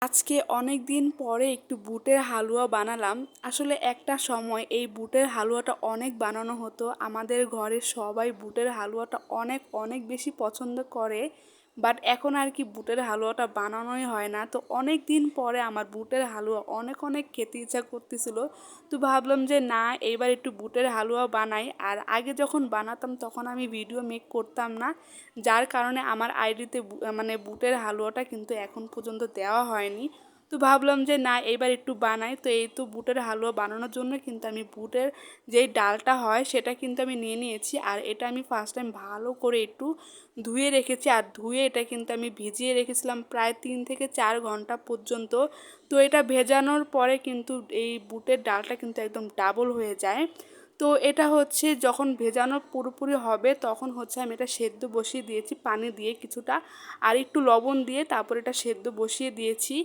আজকে অনেক দিন পরে একটু বুটের হালুয়া বানালাম। আসলে একটা সময় এই বুটের হালুয়াটা অনেক বানানো হতো। আমাদের ঘরের সবাই বুটের হালুয়াটা অনেক অনেক বেশি পছন্দ করে। বাট এখন আর কি বুটের হালুয়াটা বানানোই হয় না। তো অনেক দিন পরে আমার বুটের হালুয়া অনেক অনেক খেতে ইচ্ছা করতেছিল। তো ভাবলাম যে না, এইবার একটু বুটের হালুয়া বানাই। আর আগে যখন বানাতাম তখন আমি ভিডিও মেক করতাম না, যার কারণে আমার আইডিতে মানে বুটের হালুয়াটা কিন্তু এখন পর্যন্ত দেওয়া হয়নি। তো ভাবলাম যে না, এবার একটু বানাই। তো এই তো বুটের হালুয়া বানানোর জন্য কিন্তু আমি বুটের যেই ডালটা হয় সেটা কিন্তু আমি নিয়ে নিয়েছি। আর এটা আমি ফার্স্ট টাইম ভালো করে একটু ধুয়ে রেখেছি। আর ধুয়ে এটা কিন্তু আমি ভিজিয়ে রেখেছিলাম প্রায় 3 থেকে 4 ঘন্টা পর্যন্ত। তো এটা ভেজানোর পরে কিন্তু এই বুটের ডালটা কিন্তু একদম ডাবল হয়ে যায়। তো এটা হচ্ছে যখন ভেজানো পুরোপুরি হবে তখন হচ্ছে আমি এটা সেদ্ধ বসিয়ে দিয়েছি পানি দিয়ে কিছুটা, আর একটু লবণ দিয়ে তারপর এটা সেদ্ধ বসিয়ে দিয়েছি।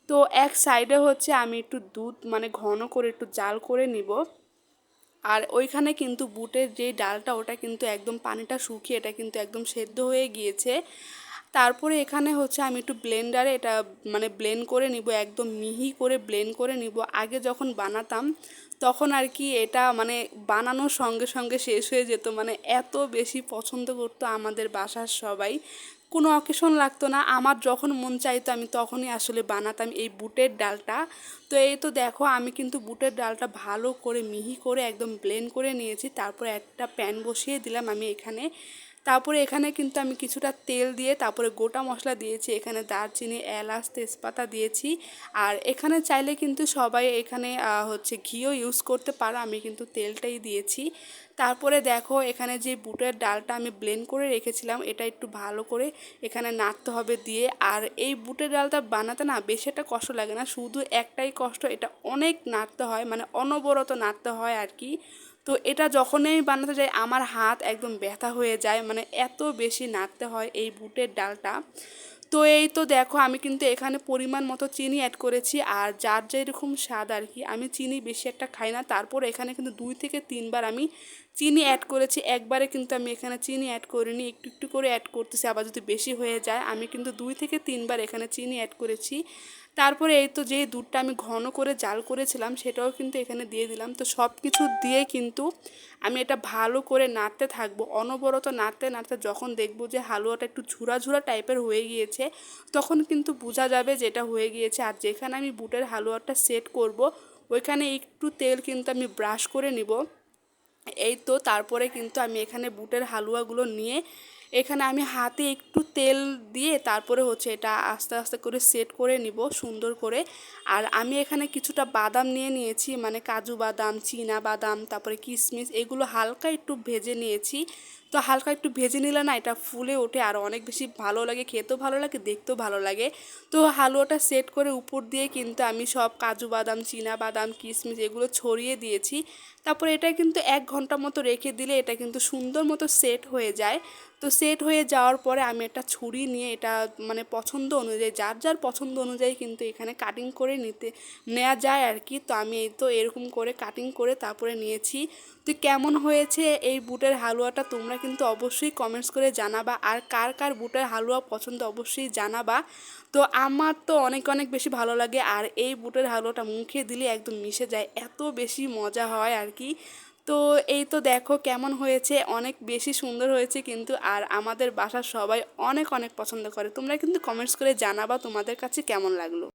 তো এক সাইডে হচ্ছে আমি একটু দুধ মানে ঘন করে একটু জাল করে নিব। আর ওইখানে কিন্তু বুটের যে ডালটা ওটা কিন্তু একদম পানিটা শুকিয়ে এটা কিন্তু একদম সেদ্ধ হয়ে গিয়েছে। তারপরে এখানে হচ্ছে আমি একটু ব্লেন্ডারে এটা মানে ব্লেন্ড করে নিব, একদম মিহি করে ব্লেন্ড করে নিব। আগে যখন বানাতাম তখন আর কি এটা মানে বানানোর সঙ্গে সঙ্গে শেষ হয়ে যেত, মানে এত বেশি পছন্দ করতো আমাদের বাসার সবাই। কোনো অকেশন লাগতো না, আমার যখন মন চাইতো আমি তখনই আসলে বানাতাম এই বুটের ডালটা। তো এই তো দেখো আমি কিন্তু বুটের ডালটা ভালো করে মিহি করে একদম ব্লেন্ড করে নিয়েছি। তারপরে একটা প্যান বসিয়ে দিলাম আমি এখানে। তারপরে এখানে কিন্তু আমি কিছুটা তেল দিয়ে তারপরে গোটা মশলা দিয়েছি, এখানে দারচিনি এলাচ তেজপাতা দিয়েছি। আর এখানে চাইলে কিন্তু সবাই এখানে হচ্ছে ঘিও ইউজ করতে পারো, আমি কিন্তু তেলটাই দিয়েছি। তারপরে দেখো এখানে যে বুটের ডালটা আমি ব্লেন্ড করে রেখেছিলাম এটা একটু ভালো করে এখানে নাড়তে হবে দিয়ে। আর এই বুটের ডালটা বানাতে না বেশি একটা কষ্ট লাগে না, শুধু একটাই কষ্ট, এটা অনেক নাড়তে হয়, মানে অনবরত নাড়তে হয় আর কি। তো এটা যখনই বানাতে যাই আমার হাত একদম ব্যথা হয়ে যায়, মানে এত বেশি নাড়তে হয় এই বুটের ডালটা। তো এই তো দেখো আমি কিন্তু এখানে পরিমাণ মতো চিনি অ্যাড করেছি, আর যার যেরকম স্বাদ আর কি, আমি চিনি বেশি একটা খাই না। তারপর এখানে কিন্তু 2 থেকে 3 বার আমি চিনি অ্যাড করেছি, একবারে কিন্তু আমি এখানে চিনি অ্যাড করিনি, একটু একটু করে অ্যাড করতেছি। আবার যদি বেশি হয়ে যায় আমি কিন্তু 2 থেকে 3 বার এখানে চিনি অ্যাড করেছি। তারপরে এই তো যে দুধটা আমি ঘন করে জাল করেছিলাম সেটাও কিন্তু এখানে দিয়ে দিলাম। তো সব কিছু দিয়ে কিন্তু আমি এটা ভালো করে নাড়তে থাকবো, অনবরত নাড়তে নাড়তে যখন দেখবো যে হালুয়াটা একটু ঝুরা ঝুরা টাইপের হয়ে গিয়েছে তখন কিন্তু বোঝা যাবে যে এটা হয়ে গিয়েছে। আর যেখানে আমি বুটের হালুয়াটা সেট করব ওইখানে একটু তেল কিন্তু আমি ব্রাশ করে নিব। এই তো তারপরে কিন্তু আমি এখানে বুটের হালুয়াগুলো নিয়ে এখানে আমি হাতে একটু তেল দিয়ে তারপরে হচ্ছে এটা আস্তে আস্তে করে সেট করে নিব সুন্দর করে। আর আমি এখানে কিছুটা বাদাম নিয়ে নিয়েছি, মানে কাজু বাদাম চীনা বাদাম তারপরে কিশমিশ, এগুলো হালকা একটু ভেজে নিয়েছি। তো হালকা একটু ভেজে নিলে না এটা ফুলে ওঠে আর অনেক বেশি ভালো লাগে, খেতেও ভালো লাগে দেখতেও ভালো লাগে। তো হালুয়াটা সেট করে উপর দিয়ে কিন্তু আমি সব কাজু বাদাম চীনা বাদাম কিশমিশ এগুলো ছড়িয়ে দিয়েছি। তারপরে এটা কিন্তু 1 ঘন্টা মতো রেখে দিলে এটা কিন্তু সুন্দর মতো সেট হয়ে যায়। তো সেট হয়ে যাওয়ার পরে আমি একটা ছুরি নিয়ে এটা মানে পছন্দ অনুযায়ী যার যার পছন্দ অনুযায়ী কিন্তু এখানে কাটিং করে নেওয়া যায় আর কি। তো আমি এই তো এরকম করে কাটিং করে তারপরে নিয়েছি। তো কেমন হয়েছে এই বুটের হালুয়াটা তোমরা কিন্তু অবশ্যই কমেন্টস করে জানাবা, আর কার কার বুটের হালুয়া পছন্দ অবশ্যই জানাবা। তো আমার তো অনেক অনেক বেশি ভালো লাগে, আর এই বুটের হালুয়াটা মুখে দিলে একদম মিশে যায়, এত বেশি মজা হয় আর কি। তো এই তো দেখো কেমন হয়েছে, অনেক বেশি সুন্দর হয়েছে কিন্তু। আর আমাদের বাসার সবাই অনেক অনেক পছন্দ করে, তোমরা কিন্তু কমেন্টস করে জানাবা তোমাদের কাছে কেমন লাগলো।